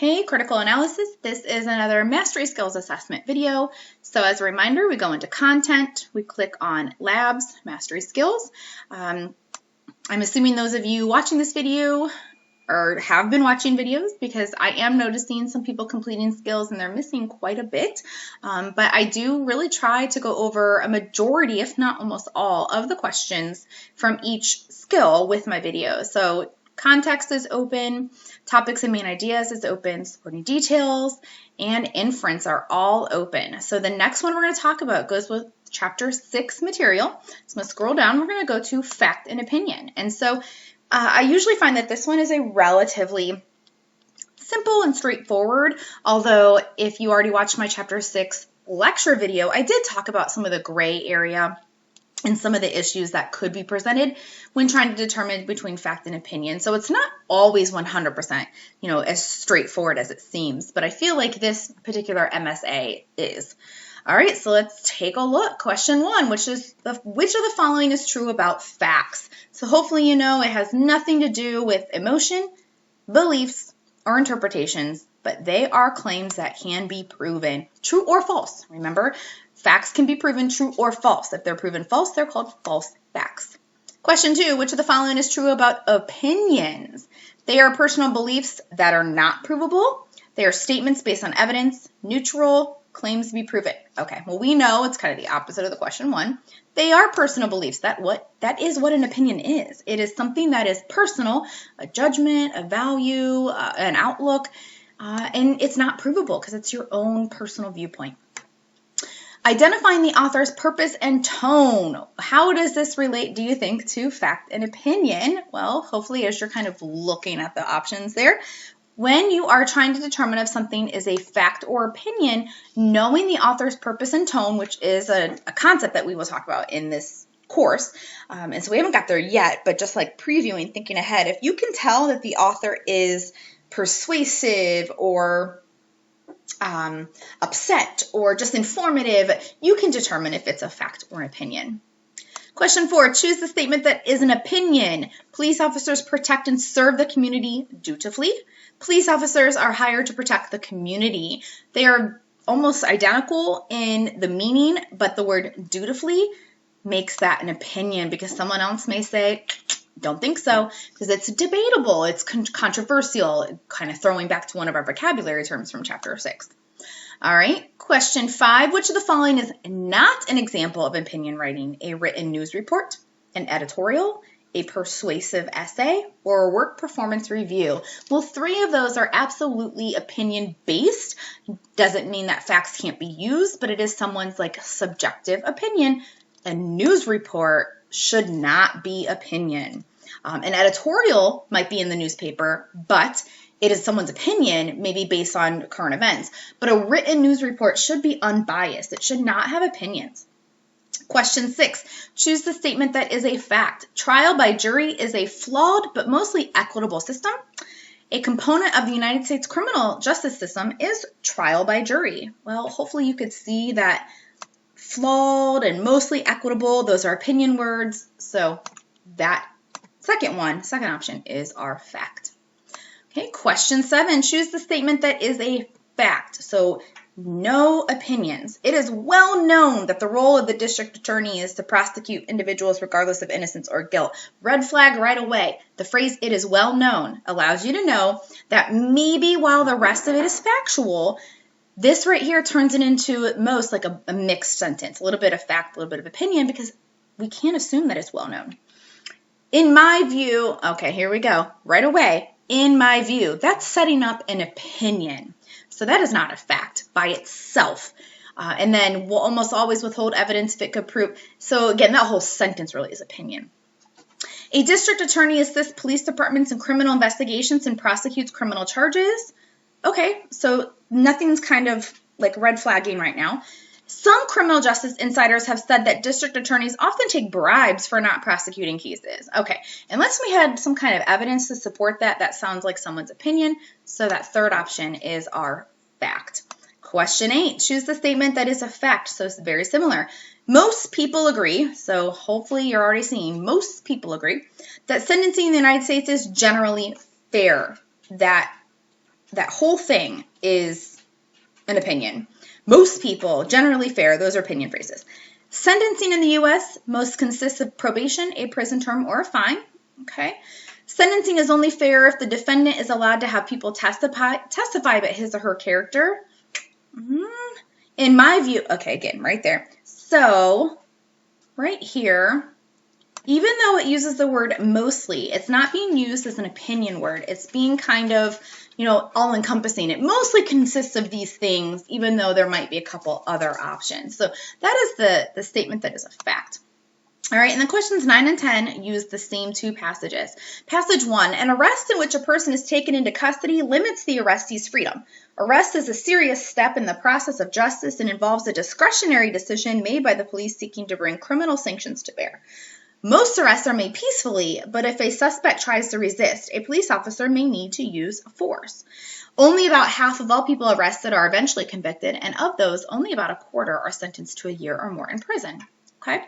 Hey, critical analysis. This is another mastery skills assessment video. So as a reminder, we go into content, we click on labs, mastery skills. I'm assuming those of you watching this video or have been watching videos because I am noticing some people completing skills and they're missing quite a bit. But I do really try to go over a majority, if not almost all, of the questions from each skill with my videos. So context is open, topics and main ideas is open, supporting details, and inference are all open. So the next one we're going to talk about goes with chapter 6 material. So I'm going to scroll down. We're going to go to fact and opinion. And so I usually find that this one is a relatively simple and straightforward, although if you already watched my chapter 6 lecture video, I did talk about some of the gray area and some of the issues that could be presented when trying to determine between fact and opinion. So it's not always 100%, as straightforward as it seems, but I feel like this particular MSA is. All right, so let's take a look. Question 1, which of the following is true about facts? So hopefully you know it has nothing to do with emotion, beliefs, or interpretations, but they are claims that can be proven true or false. Remember, facts can be proven true or false. If they're proven false, they're called false facts. Question 2, which of the following is true about opinions? They are personal beliefs that are not provable. They are statements based on evidence, neutral, claims to be proven. Okay, well, we know it's kind of the opposite of the question 1. They are personal beliefs. That is what an opinion is. It is something that is personal, a judgment, a value, an outlook, and it's not provable because it's your own personal viewpoint. Identifying the author's purpose and tone. How does this relate, do you think, to fact and opinion? Well, hopefully as you're kind of looking at the options there, when you are trying to determine if something is a fact or opinion, knowing the author's purpose and tone, which is a concept that we will talk about in this course, and so we haven't got there yet, but just like previewing, thinking ahead, if you can tell that the author is persuasive or upset or just informative, you can determine if it's a fact or an opinion. Question 4, choose the statement that is an opinion. Police officers protect and serve the community dutifully. Police officers are hired to protect the community. They are almost identical in the meaning, but the word dutifully makes that an opinion because someone else may say, don't think so, because it's debatable, it's controversial, kind of throwing back to one of our vocabulary terms from chapter 6. All right, question 5, which of the following is not an example of opinion writing? A written news report, an editorial, a persuasive essay, or a work performance review? Well, 3 of those are absolutely opinion-based. Doesn't mean that facts can't be used, but it is someone's subjective opinion. A news report should not be opinion. An editorial might be in the newspaper, but it is someone's opinion, maybe based on current events. But a written news report should be unbiased. It should not have opinions. Question 6, choose the statement that is a fact. Trial by jury is a flawed but mostly equitable system. A component of the United States criminal justice system is trial by jury. Well, hopefully you could see that flawed and mostly equitable, those are opinion words. So that second option is our fact. Okay, question 7, choose the statement that is a fact. So no opinions. It is well known that the role of the district attorney is to prosecute individuals regardless of innocence or guilt. Red flag right away. The phrase "it is well known" allows you to know that maybe while the rest of it is factual, this right here turns it into at most like a mixed sentence, a little bit of fact, a little bit of opinion, because we can't assume that it's well known. In my view, okay, here we go, right away. In my view, that's setting up an opinion. So that is not a fact by itself. And then we'll almost always withhold evidence if it could prove. So again, that whole sentence really is opinion. A district attorney assists police departments in criminal investigations and prosecutes criminal charges. Okay, so nothing's kind of like red flagging right now. Some criminal justice insiders have said that district attorneys often take bribes for not prosecuting cases. Okay, unless we had some kind of evidence to support that, that sounds like someone's opinion. So that third option is our fact. Question 8, choose the statement that is a fact. So it's very similar. Most people agree, so hopefully you're already seeing most people agree, that sentencing in the United States is generally fair. That that whole thing is an opinion. Most people, generally fair, those are opinion phrases. Sentencing in the U.S. most consists of probation, a prison term, or a fine. Okay. Sentencing is only fair if the defendant is allowed to have people testify about his or her character. In my view, okay, again, right there. So, right here, even though it uses the word mostly, it's not being used as an opinion word. It's being kind of, all-encompassing. It mostly consists of these things, even though there might be a couple other options. So that is the statement that is a fact. All right, and then questions 9 and 10 use the same two passages. Passage 1, an arrest in which a person is taken into custody limits the arrestee's freedom. Arrest is a serious step in the process of justice and involves a discretionary decision made by the police seeking to bring criminal sanctions to bear. Most arrests are made peacefully, but if a suspect tries to resist, a police officer may need to use force. Only about half of all people arrested are eventually convicted, and of those, only about a quarter are sentenced to a year or more in prison. Okay?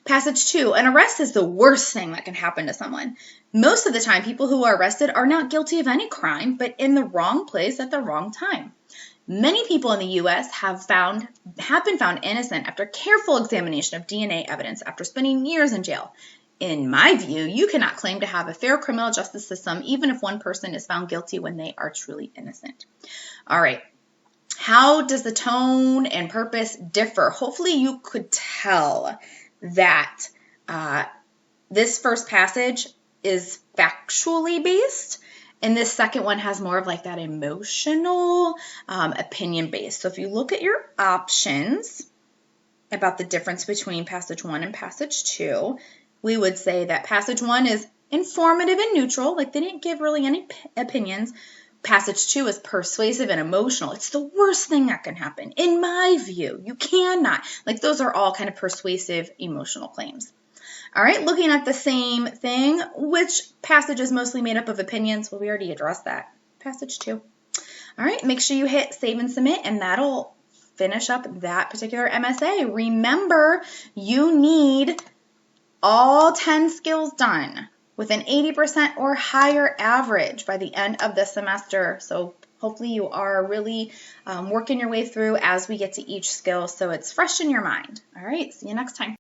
Passage 2, an arrest is the worst thing that can happen to someone. Most of the time, people who are arrested are not guilty of any crime, but in the wrong place at the wrong time. Many people in the U.S. have been found innocent after careful examination of DNA evidence after spending years in jail. In my view, you cannot claim to have a fair criminal justice system even if one person is found guilty when they are truly innocent. All right. How does the tone and purpose differ? Hopefully you could tell that this first passage is factually based, and this second one has more of like that emotional, opinion based. So if you look at your options about the difference between passage 1 and passage 2, we would say that passage 1 is informative and neutral, like they didn't give really any opinions. Passage 2 is persuasive and emotional. It's the worst thing that can happen. In my view, you cannot. Like those are all kind of persuasive emotional claims. All right, looking at the same thing, which passage is mostly made up of opinions? Well, we already addressed that. Passage 2. All right, make sure you hit save and submit, and that'll finish up that particular MSA. Remember, you need all 10 skills done with an 80% or higher average by the end of the semester. So hopefully you are really working your way through as we get to each skill so it's fresh in your mind. All right, see you next time.